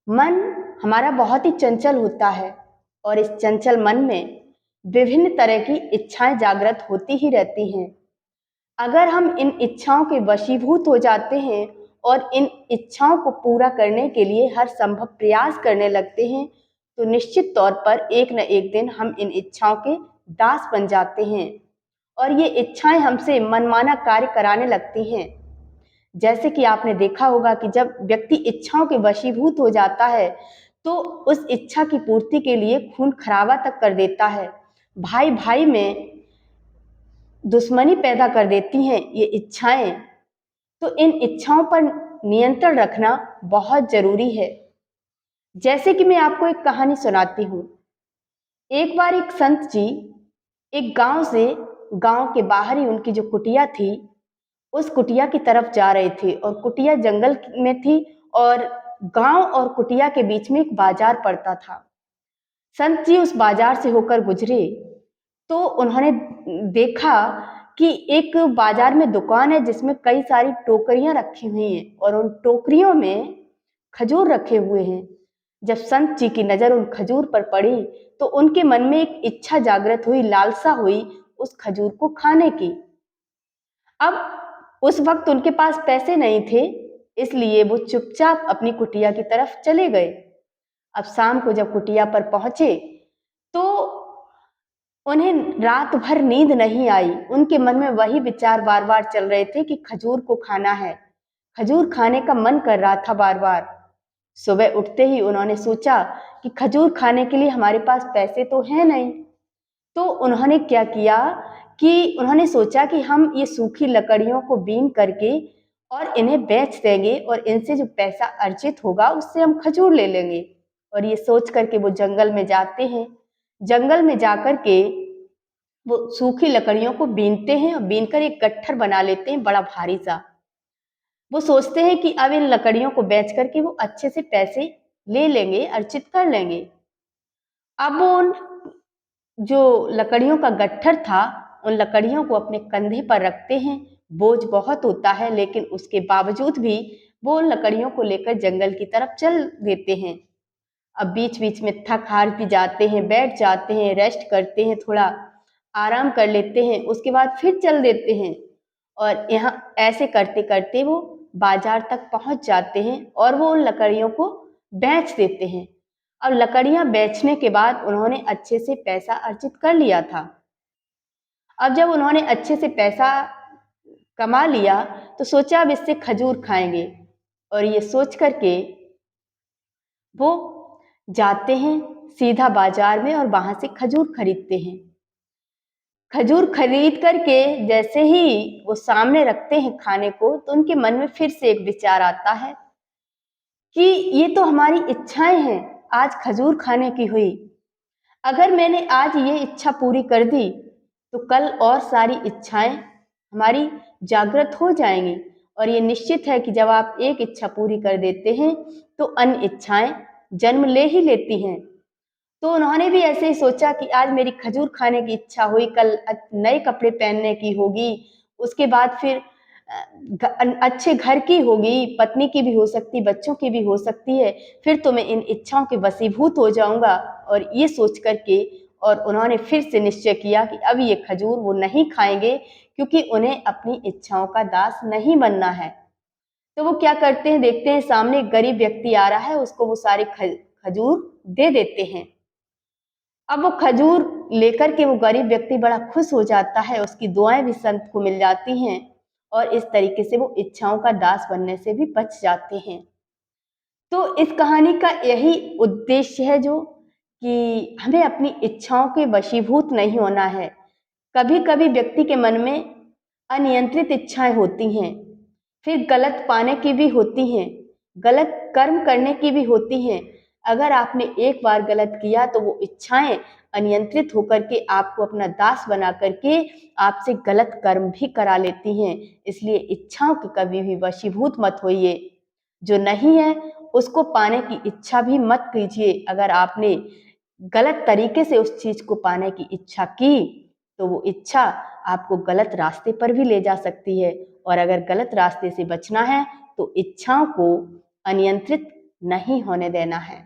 मन हमारा बहुत ही चंचल होता है और इस चंचल मन में विभिन्न तरह की इच्छाएं जागृत होती ही रहती हैं। अगर हम इन इच्छाओं के वशीभूत हो जाते हैं और इन इच्छाओं को पूरा करने के लिए हर संभव प्रयास करने लगते हैं, तो निश्चित तौर पर एक न एक दिन हम इन इच्छाओं के दास बन जाते हैं और ये इच्छाएं हमसे मनमाना कार्य कराने लगती हैं। जैसे कि आपने देखा होगा कि जब व्यक्ति इच्छाओं के वशीभूत हो जाता है, तो उस इच्छा की पूर्ति के लिए खून खराबा तक कर देता है। भाई भाई में दुश्मनी पैदा कर देती हैं ये इच्छाएं। तो इन इच्छाओं पर नियंत्रण रखना बहुत जरूरी है। जैसे कि मैं आपको एक कहानी सुनाती हूँ। एक बार एक संत जी एक गांव से, गांव के बाहर ही उनकी जो कुटिया थी, उस कुटिया की तरफ जा रहे थे और कुटिया जंगल में थी और गांव और कुटिया के बीच में एक बाजार पड़ता था। संत जी उस बाजार से होकर गुजरे तो उन्होंने देखा कि एक बाजार में दुकान है जिसमें कई सारी टोकरियां रखी हुई हैं और उन टोकरियों में खजूर रखे हुए हैं। जब संत जी की नजर उन खजूर पर पड़ी तो उनके मन में एक इच्छा जागृत हुई, लालसा हुई उस खजूर को खाने की। अब उस वक्त उनके पास पैसे नहीं थे, इसलिए वो चुपचाप अपनी कुटिया की तरफ चले गए। अब शाम को जब कुटिया पर पहुंचे तो उन्हें रात भर नींद नहीं आई। उनके मन में वही विचार बार बार चल रहे थे कि खजूर को खाना है, खजूर खाने का मन कर रहा था बार बार। सुबह उठते ही उन्होंने सोचा कि खजूर खाने के लिए हमारे पास पैसे तो हैं नहीं। तो उन्होंने क्या किया कि उन्होंने सोचा कि हम ये सूखी लकड़ियों को बीन करके और इन्हें बेच देंगे और इनसे जो पैसा अर्जित होगा उससे हम खजूर ले लेंगे। और ये सोच करके वो जंगल में जाते हैं। जंगल में जाकर के वो सूखी लकड़ियों को बीनते हैं और बीनकर एक गट्ठर बना लेते हैं बड़ा भारी सा। वो सोचते हैं कि अब इन लकड़ियों को बेच करके वो अच्छे से पैसे ले लेंगे, अर्जित कर लेंगे। अब वो उन जो लकड़ियों का गट्ठर था, उन लकड़ियों को अपने कंधे पर रखते हैं। बोझ बहुत होता है लेकिन उसके बावजूद भी वो उन लकड़ियों को लेकर जंगल की तरफ चल देते हैं। अब बीच बीच में थक हार भी जाते हैं, बैठ जाते हैं, रेस्ट करते हैं, थोड़ा आराम कर लेते हैं, उसके बाद फिर चल देते हैं। और यहाँ ऐसे करते करते वो बाजार तक पहुंच जाते हैं और वो उन लकड़ियों को बेच देते हैं। अब लकड़ियां बेचने के बाद उन्होंने अच्छे से पैसा अर्जित कर लिया था। अब जब उन्होंने अच्छे से पैसा कमा लिया तो सोचा अब इससे खजूर खाएंगे। और ये सोच करके वो जाते हैं सीधा बाजार में और वहां से खजूर खरीदते हैं। खजूर खरीद करके जैसे ही वो सामने रखते हैं खाने को, तो उनके मन में फिर से एक विचार आता है कि ये तो हमारी इच्छाएं हैं, आज खजूर खाने की हुई। अगर मैंने आज ये इच्छा पूरी कर दी तो कल और सारी इच्छाएं हमारी जागृत हो जाएंगी। और ये निश्चित है कि जब आप एक इच्छा पूरी कर देते हैं तो अन्य इच्छाएं जन्म ले ही लेती हैं। तो उन्होंने भी ऐसे ही सोचा कि आज मेरी खजूर खाने की इच्छा हुई, कल नए कपड़े पहनने की होगी, उसके बाद फिर अच्छे घर की होगी, पत्नी की भी हो सकती, बच्चों की भी हो सकती है, फिर तो मैं इन इच्छाओं के वशीभूत हो जाऊंगा। और ये सोच करके और उन्होंने फिर से निश्चय किया कि अब ये खजूर वो नहीं खाएंगे, क्योंकि उन्हें अपनी इच्छाओं का दास नहीं बनना है। तो वो क्या करते हैं, देखते हैं सामने एक गरीब व्यक्ति आ रहा है, उसको वो सारे खजूर दे देते हैं। अब वो खजूर लेकर के वो गरीब व्यक्ति बड़ा खुश हो जाता है, उसकी दुआएं भी संत को मिल जाती हैं और इस तरीके से वो इच्छाओं का दास बनने से भी बच जाते हैं। तो इस कहानी का यही उद्देश्य है जो कि हमें अपनी इच्छाओं के वशीभूत नहीं होना है। कभी कभी व्यक्ति के मन में अनियंत्रित इच्छाएं होती हैं, फिर गलत पाने की भी होती हैं, गलत कर्म करने की भी होती हैं। अगर आपने एक बार गलत किया तो वो इच्छाएं अनियंत्रित होकर के आपको अपना दास बना करके आपसे गलत कर्म भी करा लेती हैं। इसलिए इच्छाओं के कभी भी वशीभूत मत होइए। जो नहीं है उसको पाने की इच्छा भी मत कीजिए। अगर आपने गलत तरीके से उस चीज को पाने की इच्छा की तो वो इच्छा आपको गलत रास्ते पर भी ले जा सकती है। और अगर गलत रास्ते से बचना है तो इच्छाओं को अनियंत्रित नहीं होने देना है।